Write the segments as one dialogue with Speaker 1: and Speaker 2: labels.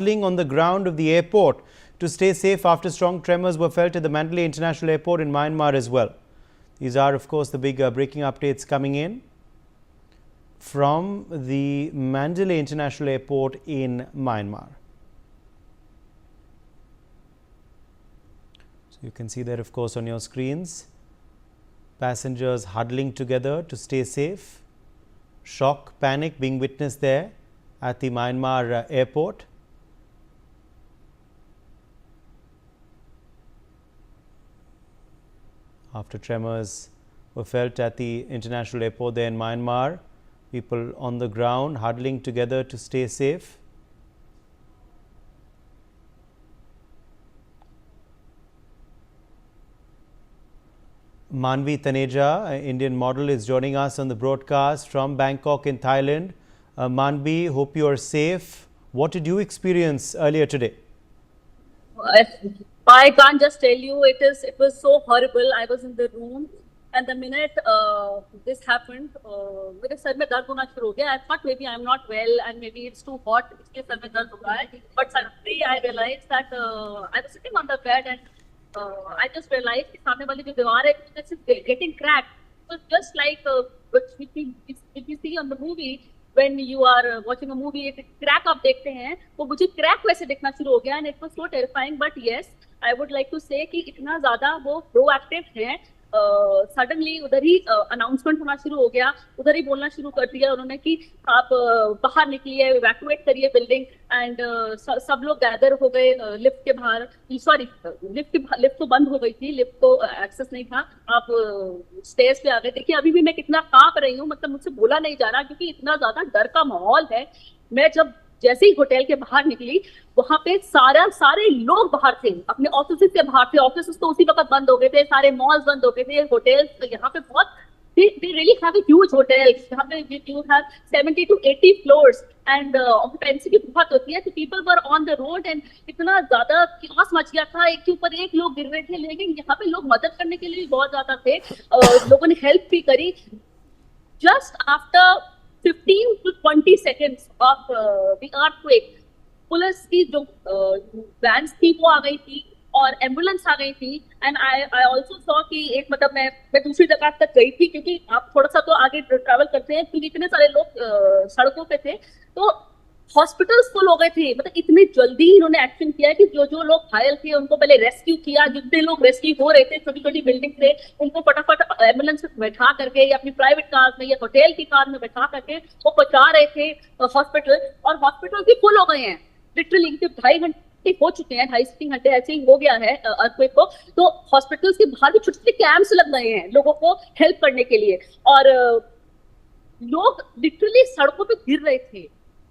Speaker 1: on the ground of the airport to stay safe after strong tremors were felt at the Mandalay International Airport in Myanmar as well. These are, of course, the big breaking updates coming in from the Mandalay International Airport in Myanmar. So you can see there, of course, on your screens, passengers huddling together to stay safe. Shock, panic being witnessed there at the Myanmar airport. After tremors were felt at the international airport there in Myanmar, people on the ground huddling together to stay safe. Manvi Taneja, Indian model, is joining us on the broadcast from Bangkok in Thailand. Manvi, hope you are safe. What did you experience earlier today?
Speaker 2: I can't just tell you, it was so horrible. I was in the room and the minute this happened, मेरे sir में दर्द होना शुरू हो गया. I thought maybe I'm not well and maybe it's too hot, इसलिए sir में दर्द हो रहा है. But suddenly I realized that I was sitting on the bed and I just realized कि सामने वाली जो दीवार है, it's getting cracked. So just like which we see on the movie, when you are watching a movie, एक crack आप देखते हैं, वो मुझे crack वैसे दिखना शुरू हो गया and it was so terrifying. But yes, I would like to say कि इतना ज़्यादा वो proactive है. सडनली उधर ही अनाउंसमेंट होना शुरू हो गया, उधर ही बोलना शुरू कर दिया उन्होंने कि आप बाहर निकलिए, इवैक्यूएट करिए बिल्डिंग. एंड सब लोग गैदर हो गए लिफ्ट के बाहर. सॉरी, लिफ्ट तो बंद हो गई थी, लिफ्ट को एक्सेस नहीं था. आप स्टेज पे आ गए. देखिए अभी भी मैं कितना कांप रही हूँ, मतलब मुझसे बोला नहीं जा रहा क्योंकि इतना ज्यादा डर का माहौल है. मैं जब जैसे ही होटल के बाहर निकली, वहां पे सारे लोग बाहर थे, अपने ऑफिस से बाहर थे. ऑफिस तो उसी वक्त बंद हो गए थे, सारे मॉल्स बंद हो गए थे. होटल्स यहाँ पे बहुत they really have a huge hotels. यहाँ पे you have 70 to 80 floors and occupancy भी बहुत होती है. तो people were on the road and इतना ज्यादा chaos मच गया था. एक के ऊपर एक लोग गिर रहे थे, लेकिन यहाँ पे लोग मदद करने के लिए भी बहुत ज्यादा थे. लोगों ने हेल्प भी करी. Just after 15 to 20 seconds of the earthquake, police की जो वैन्स थी वो आ गई थी और एम्बुलेंस आ गई थी. एंड आई ऑल्सो सॉ कि एक मतलब मैं दूसरी जगह तक गई थी, क्योंकि आप थोड़ा सा तो आगे ट्रैवल करते हैं, क्योंकि इतने सारे लोग सड़कों पे थे. तो हॉस्पिटल्स फुल हो गए थे. मतलब इतनी जल्दी इन्होंने एक्शन किया कि जो लोग घायल थे उनको पहले रेस्क्यू किया. जितने लोग रेस्क्यू हो रहे थे, छोटी छोटी बिल्डिंग से, उनको फटाफट एम्बुलेंस में बैठा करके या अपनी प्राइवेट कार में या होटल की कार में बैठा करके वो पहुंचा रहे थे हॉस्पिटल. और हॉस्पिटल भी फुल हो गए हैं लिटरली. 2.5 घंटे हो चुके हैं, 2.5-3 घंटे ऐसे ही हो गया है अर्थक्वेक को. तो हॉस्पिटल्स के बाहर भी छोटे छोटे कैंप्स लग गए हैं लोगों को हेल्प करने के लिए. और लोग लिटरली सड़कों पे गिर रहे थे.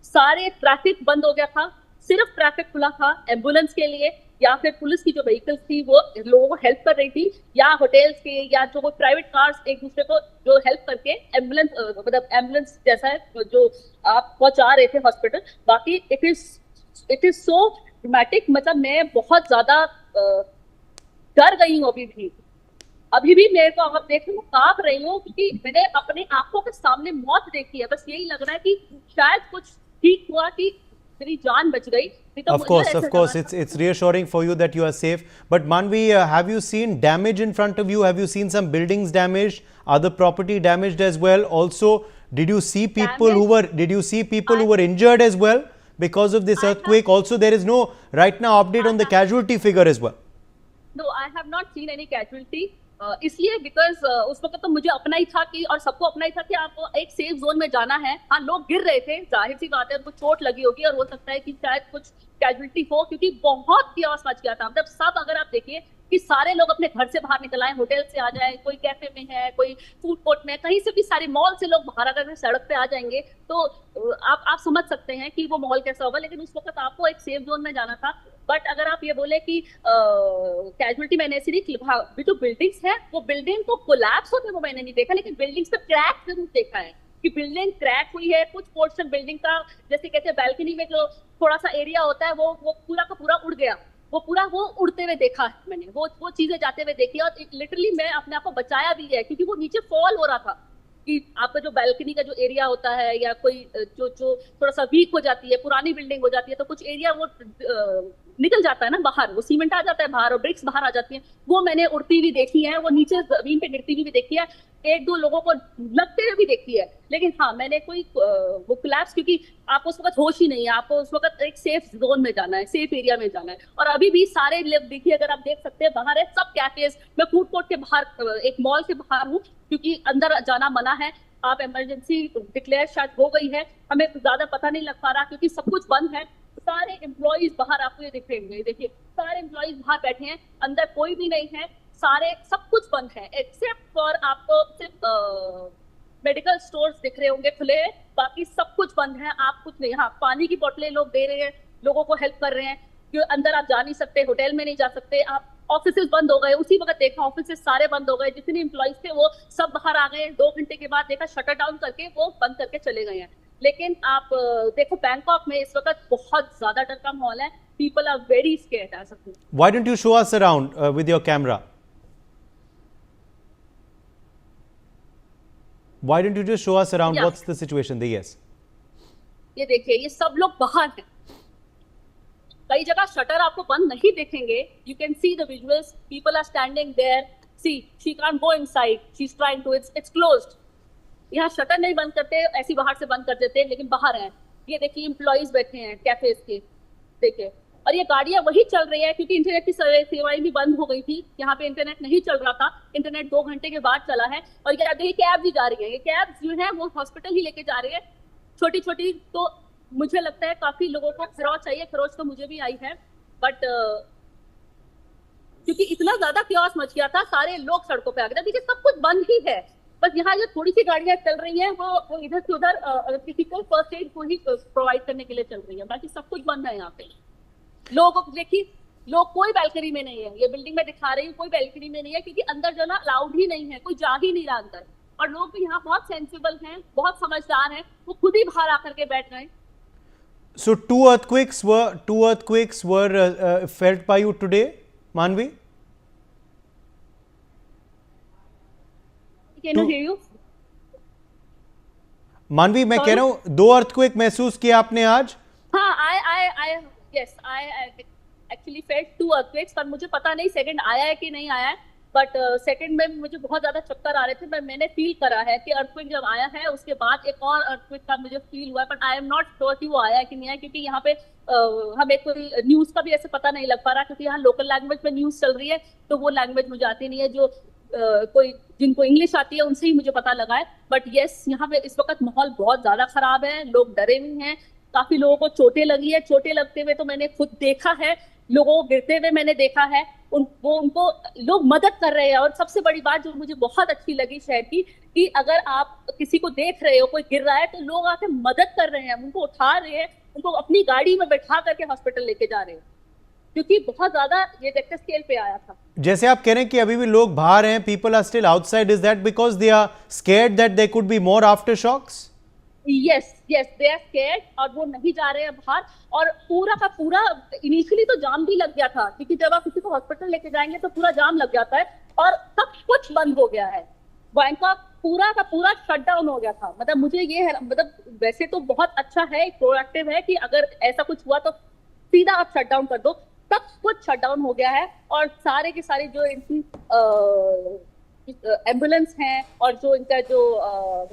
Speaker 2: सारे ट्रैफिक बंद हो गया था, सिर्फ ट्रैफिक खुला था एम्बुलेंस के लिए, या फिर पुलिस की जो व्हीकल्स थी वो लोगों को हेल्प कर रही थी, या होटल्स के या जो प्राइवेट कार्स एक दूसरे को जो हेल्प करके एम्बुलेंस मतलब एम्बुलेंस जैसा है जो आप पहुंचा रहे थे हॉस्पिटल. बाकी इट इज सो ड्रामेटिक. मतलब मैं बहुत ज्यादा डर गई हूँ अभी भी मेरे को आप देख रहे हो कांप रही हूँ, क्योंकि मैंने अपने आंखों के सामने मौत देखी है. बस यही लग रहा है कि शायद कुछ ठीक हुआ कि मेरी जान बच गई.
Speaker 1: Of course, it's reassuring for you that you are safe. But Manvi, have you seen damage in front of you? Have you seen some buildings damaged? Other property damaged as well? Also, did you see people who were injured as well because of this earthquake? Also, there is no right now update on the casualty figure as well.
Speaker 2: No, I have not seen any casualty. इसलिए because उस वक्त तो मुझे अपना ही था कि, और सबको अपना ही था कि आपको एक सेफ जोन में जाना है. हाँ, लोग गिर रहे थे, जाहिर सी बात है, उनको चोट लगी होगी और हो सकता है कि शायद कुछ कैजुअलिटी हो, क्योंकि बहुत कियास मच गया था. मतलब सब, अगर आप देखिए कि सारे लोग अपने घर से बाहर निकल आए, होटल से आ जाए, कोई कैफे में है, कोई फूड कोर्ट में, कहीं से भी, सारे मॉल से लोग बाहर अगर सड़क पे आ जाएंगे तो आप समझ सकते हैं कि वो माहौल कैसा होगा. लेकिन उस वक्त आपको एक सेफ जोन में जाना था. बट अगर आप ये बोले कि कैजुअलिटी मैंने ऐसी नहीं, जो बिल्डिंग्स है वो बिल्डिंग को कोलैप्स होते वो मैंने नहीं देखा, लेकिन बिल्डिंग्स पे क्रैक जरूर देखा है कि बिल्डिंग क्रैक हुई है. कुछ पोर्शन बिल्डिंग का, जैसे कहते हैं बैल्कनी में जो थोड़ा सा एरिया होता है, वो पूरा का पूरा उड़ गया. वो उड़ते हुए देखा है मैंने, वो चीजें जाते हुए देखी. और लिटरली मैं अपने आप को बचाया भी है, क्योंकि वो नीचे फॉल हो रहा था. कि आपका जो बैल्कनी का जो एरिया होता है या कोई जो जो थोड़ा सा वीक हो जाती है, पुरानी बिल्डिंग हो जाती है, तो कुछ एरिया वो निकल जाता है ना बाहर, वो सीमेंट आ जाता है बाहर और ब्रिक्स बाहर आ जाती है, वो मैंने उड़ती हुई देखी है, वो नीचे जमीन पे गिरती हुई भी देखी है, एक दो लोगों को लगते हुए भी देखी है। लेकिन हाँ, मैंने कोई वो कोलैप्स, क्योंकि आपको उस वक्त होश ही नहीं है, आपको उस वक्त एक सेफ जोन में जाना है, सेफ एरिया में जाना है। और अभी भी सारे लोग देखिए, अगर आप देख सकते हैं बाहर है सब कैफेज, मैं फूड कोर्ट के बाहर एक मॉल के बाहर हूँ, क्योंकि अंदर जाना मना है। आप इमरजेंसी डिक्लेयर शायद हो गई है, हमें ज्यादा पता नहीं लग पा रहा क्योंकि सब कुछ बंद है। सारे एम्प्लॉइज बाहर आपको ये दिखेंगे, देखिए सारे एम्प्लॉइज बाहर बैठे हैं, अंदर कोई भी नहीं है, सारे सब कुछ बंद है एक्सेप्ट फॉर आपको सिर्फ मेडिकल स्टोर्स दिख रहे होंगे खुले, बाकी सब कुछ बंद है, आप कुछ नहीं। हाँ, पानी की बोतलें लोग दे रहे हैं, लोगों को हेल्प कर रहे हैं, क्यों अंदर आप जा नहीं सकते, होटल में नहीं जा सकते आप, ऑफिसेज बंद हो गए, उसी वक्त देखा ऑफिसेज सारे बंद हो गए, जितने एम्प्लॉइज थे वो सब बाहर आ गए, 2 घंटे के बाद देखा शटर डाउन करके वो बंद करके चले गए हैं। लेकिन आप देखो बैंकॉक में इस वक्त बहुत ज्यादा डर का माहौल है, people are very scared as of.
Speaker 1: Why don't you show us around with your camera? Why don't you just show us around?
Speaker 2: Yeah.
Speaker 1: What's the situation there? Yes.
Speaker 2: ये देखिए, ये सब लोग बाहर हैं, कई जगह शटर आपको बंद नहीं देखेंगे, you can see the visuals, people are standing there, see she can't go inside, she is trying to, it's closed. यहाँ शटर नहीं बंद करते, ऐसी बाहर से बंद कर देते, लेकिन बाहर हैं। ये देखिए एम्प्लॉइज बैठे हैं कैफेज के, देखिए, और ये गाड़ियां वही चल रही है क्योंकि इंटरनेट की सेवाएं भी बंद हो गई थी, यहाँ पे इंटरनेट नहीं चल रहा था, इंटरनेट 2 घंटे के बाद चला है। और ये देखिए कैब भी जा रही है, ये कैब जो है वो हॉस्पिटल ही लेके जा रही है, छोटी छोटी। तो मुझे लगता है काफी लोगों को खरोच चाहिए, खरोच तो मुझे भी आई है, बट क्योंकि इतना ज्यादा क्योस मच गया था, सारे लोग सड़कों पे आ गए थे, देखिए सब कुछ बंद ही है, बस यहाँ जो थोड़ी सी गाड़ियां चल रही हैं वो इधर से उधर किसी को फर्स्ट एड को ही प्रोवाइड करने के लिए चल रही है, बाकी सब कुछ बंद है यहाँ पे। लोग देखिए, लोग कोई बैल्कनी में नहीं है, ये बिल्डिंग में दिखा रही हूँ, कोई बैल्कनी में नहीं है, क्योंकि अंदर जाना अलाउड ही नहीं है, कोई जा ही नहीं रहा अंदर। और लोग भी यहाँ बहुत सेंसिबल हैं, बहुत समझदार हैं, वो खुद ही बाहर आकर के बैठ गए।
Speaker 1: So two earthquakes were felt by you today, Manvi?
Speaker 2: Can you hear you?
Speaker 1: मानवी, मैं कह रहा हूँ 2 अर्थक्वेक महसूस किया आपने आज?
Speaker 2: हाँ, I actually felt 2 earthquakes, पर मुझे पता नहीं सेकंड आया है कि नहीं आया है, बट सेकंड में मुझे बहुत ज्यादा चक्कर आ रहे थे, मैंने फील करा है कि अर्थक्वेक जब आया है उसके बाद एक और अर्थक्वेक का मुझे फील हुआ है, but I am not sure कि वो आया है कि नहीं आया, क्योंकि यहाँ पे हमें कोई न्यूज का भी ऐसे पता नहीं लग पा रहा, क्योंकि यहाँ लोकल लैंग्वेज में न्यूज चल रही है, तो वो लैंग्वेज मुझे आती नहीं है, जो कोई जिनको इंग्लिश आती है उनसे ही मुझे पता लगा है। बट यस, यहाँ पे इस वक्त माहौल बहुत ज्यादा खराब है, लोग डरे हुए हैं, काफी लोगों को चोटें लगी है, चोटें लगते हुए तो मैंने खुद देखा है, लोगों को गिरते हुए मैंने देखा है, उनको लोग मदद कर रहे हैं। और सबसे बड़ी बात जो मुझे बहुत अच्छी लगी शहर की, कि अगर आप किसी को देख रहे हो कोई गिर रहा है तो लोग आके मदद कर रहे हैं, उनको उठा रहे हैं, उनको अपनी गाड़ी में बैठा करके हॉस्पिटल लेके जा रहे हैं, क्योंकि बहुत ज्यादा ये रेक्टर स्केल पे आया था।
Speaker 1: जैसे आप कह रहे हैं कि अभी भी लोग बाहर हैं, people are still outside, is that because they are scared that there could be more aftershocks?
Speaker 2: Yes, they are scared, और वो नहीं जा रहे हैं बाहर। और पूरा का पूरा इनिशियली तो जाम भी लग गया था, क्योंकि जब आप किसी को हॉस्पिटल लेके जाएंगे तो पूरा जाम लग जाता है, और सब कुछ बंद हो गया है, बैंकॉक पूरा का पूरा शट डाउन हो गया था। मतलब मुझे ये है, मतलब वैसे तो बहुत अच्छा है, प्रोएक्टिव है कि अगर ऐसा कुछ हुआ तो सीधा आप शट डाउन कर दो, सब कुछ शट डाउन हो गया है। और सारे के सारे जो इनकी एम्बुलेंस हैं और जो इनका जो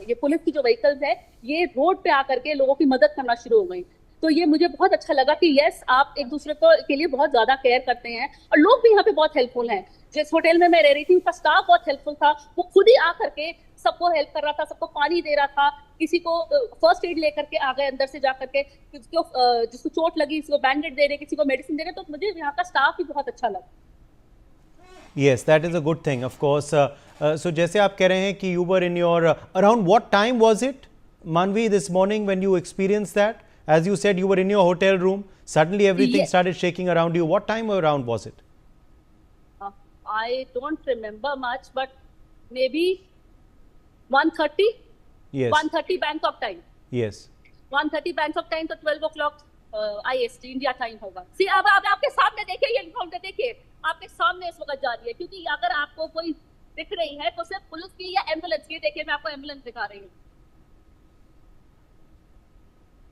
Speaker 2: ये पुलिस की जो व्हीकल्स है, ये रोड पे आकर के लोगों की मदद करना शुरू हो गई। तो ये मुझे बहुत अच्छा लगा कि यस, आप एक दूसरे को के लिए बहुत ज्यादा केयर करते हैं, और लोग भी यहाँ पे बहुत हेल्पफुल हैं। जिस होटल में मैं रह रही थी उनका स्टाफ बहुत हेल्पफुल था, वो खुद ही आकर के सबको हेल्प कर रहा था, सबको पानी दे रहा था, किसी को फर्स्ट एड लेकर के आ गए अंदर से जा करके, जिसको चोट लगी उसको बैंडेड दे रहे, किसी को मेडिसिन दे रहे। तो मुझे यहाँ का स्टाफ भी बहुत अच्छा लगा।
Speaker 1: Yes, that is a good thing, of course. So जैसे आप कह रहे हैं कि you were in your around what time was it, Manvi, this morning when you experienced that? As you said, you were in your hotel room. Suddenly everything
Speaker 2: Yes.
Speaker 1: started shaking around you. What time around was it?
Speaker 2: I don't remember much, but maybe 1:30.
Speaker 1: Yes.
Speaker 2: 1:30 Bangkok time.
Speaker 1: Yes.
Speaker 2: 1:30 Bangkok time, तो 12 o'clock IST India time होगा। सी अब आपके सामने देखिए, ये encounter देखिए आपके सामने इस वक्त जा रही है, क्योंकि अगर आपको कोई दिख रही है तो सिर्फ पुलिस की या एम्बुलेंस की। देखिए मैं आपको एम्बुलेंस दिखा रही हूँ,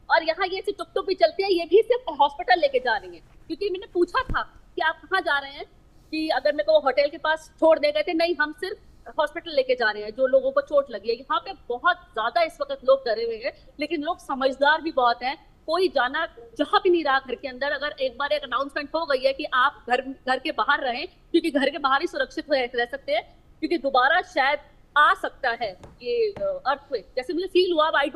Speaker 2: और यहाँ ये सिर्फ टुक भी चलती है, ये भी सिर्फ हॉस्पिटल लेके जा रही है। क्योंकि मैंने पूछा था कि आप कहाँ जा रहे हैं, कि अगर मेरे को होटल के पास छोड़ दे गए थे, नहीं हम सिर्फ हॉस्पिटल लेके जा रहे हैं, जो लोगों को चोट लगी है। यहाँ पे बहुत ज्यादा इस वक्त लोग डरे हुए हैं, लेकिन लोग समझदार भी बहुत हैं। कोई जाना चाह भी नहीं रहा घर के अंदर। अगर एक बार एक अनाउंसमेंट हो गई है कि आप घर के बाहर रहें, क्योंकि घर के बाहर ही सुरक्षित रह सकते हैं, क्योंकि दोबारा शायद आ सकता है ये अर्थक्वेक। जैसे मुझे फील हुआ, आई डोंट